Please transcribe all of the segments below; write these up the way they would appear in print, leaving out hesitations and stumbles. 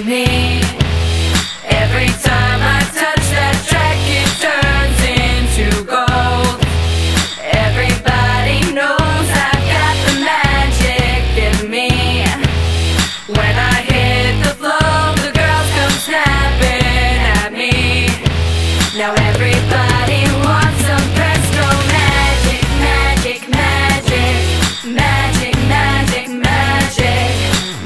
me. Every time I touch that track, it turns into gold. Everybody knows I've got the magic in me. When I hit the floor, the girls come snapping at me. Now everybody wants some presto magic, magic, magic, magic, magic, magic,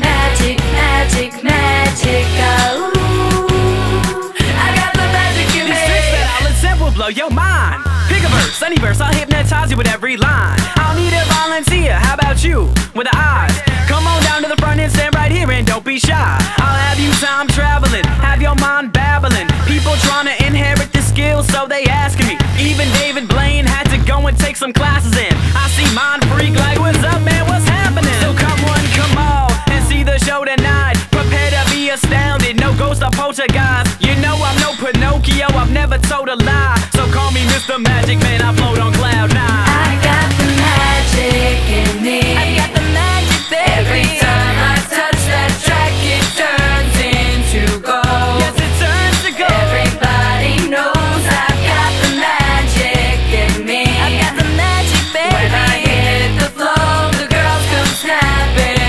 magic, magic, magic. Ooh, I got the magic in me. These tricks that I'll attempt will blow your mind. Pick a verse, any verse, I'll hypnotize you with every line. I don't need a volunteer, how about you, with the eyes? Come on down to the front and stand right here and don't be shy. I'll have you time traveling, have your mind babbling. People trying to inherit the skills, so they asking me. Even David Blaine had to go and take some classes in. I see Mind Freak like, what's up man, what's happening? So come on, come on, and see the show tonight. Prepare to be astounded, no ghost or poltergeist. You know I'm no Pinocchio, I've never told a lie. So call me Mr. Magic Man, I float on cloud 9. I got the magic in me. I got the magic, baby. Every time I touch that track, it turns into gold. Yes, it turns to gold. Everybody knows I've got the magic in me. I got the magic, baby. When I hit the floor, the girls come snapping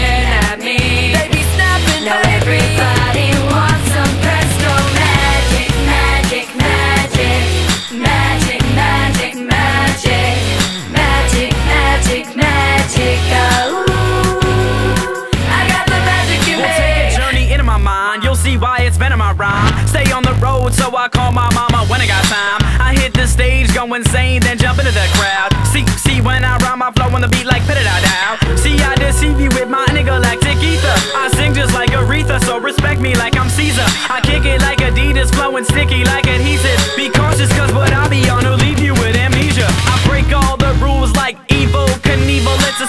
at me. They be snapping, now everybody wants some presto magic, magic, magic, magic, magic, magic, magic, magic, magic. Ooh, I got the magic in me. We'll take a journey into my mind, you'll see why it's been in my rhyme. Stay on the road, so I call my mama when I got time. I hit the stage, go insane, then jump into the crowd. See when I rhyme, I flow on the beat like pit-a-da-dow. See, I deceive you with my intergalactic ether. I sing just like Aretha, so respect me like I'm Caesar. I kick it like Adidas, flowing sticky like adhesive. Be cautious, cause what I be on will leave you with amnesia. I break all the rules like Evil Knievel, it's a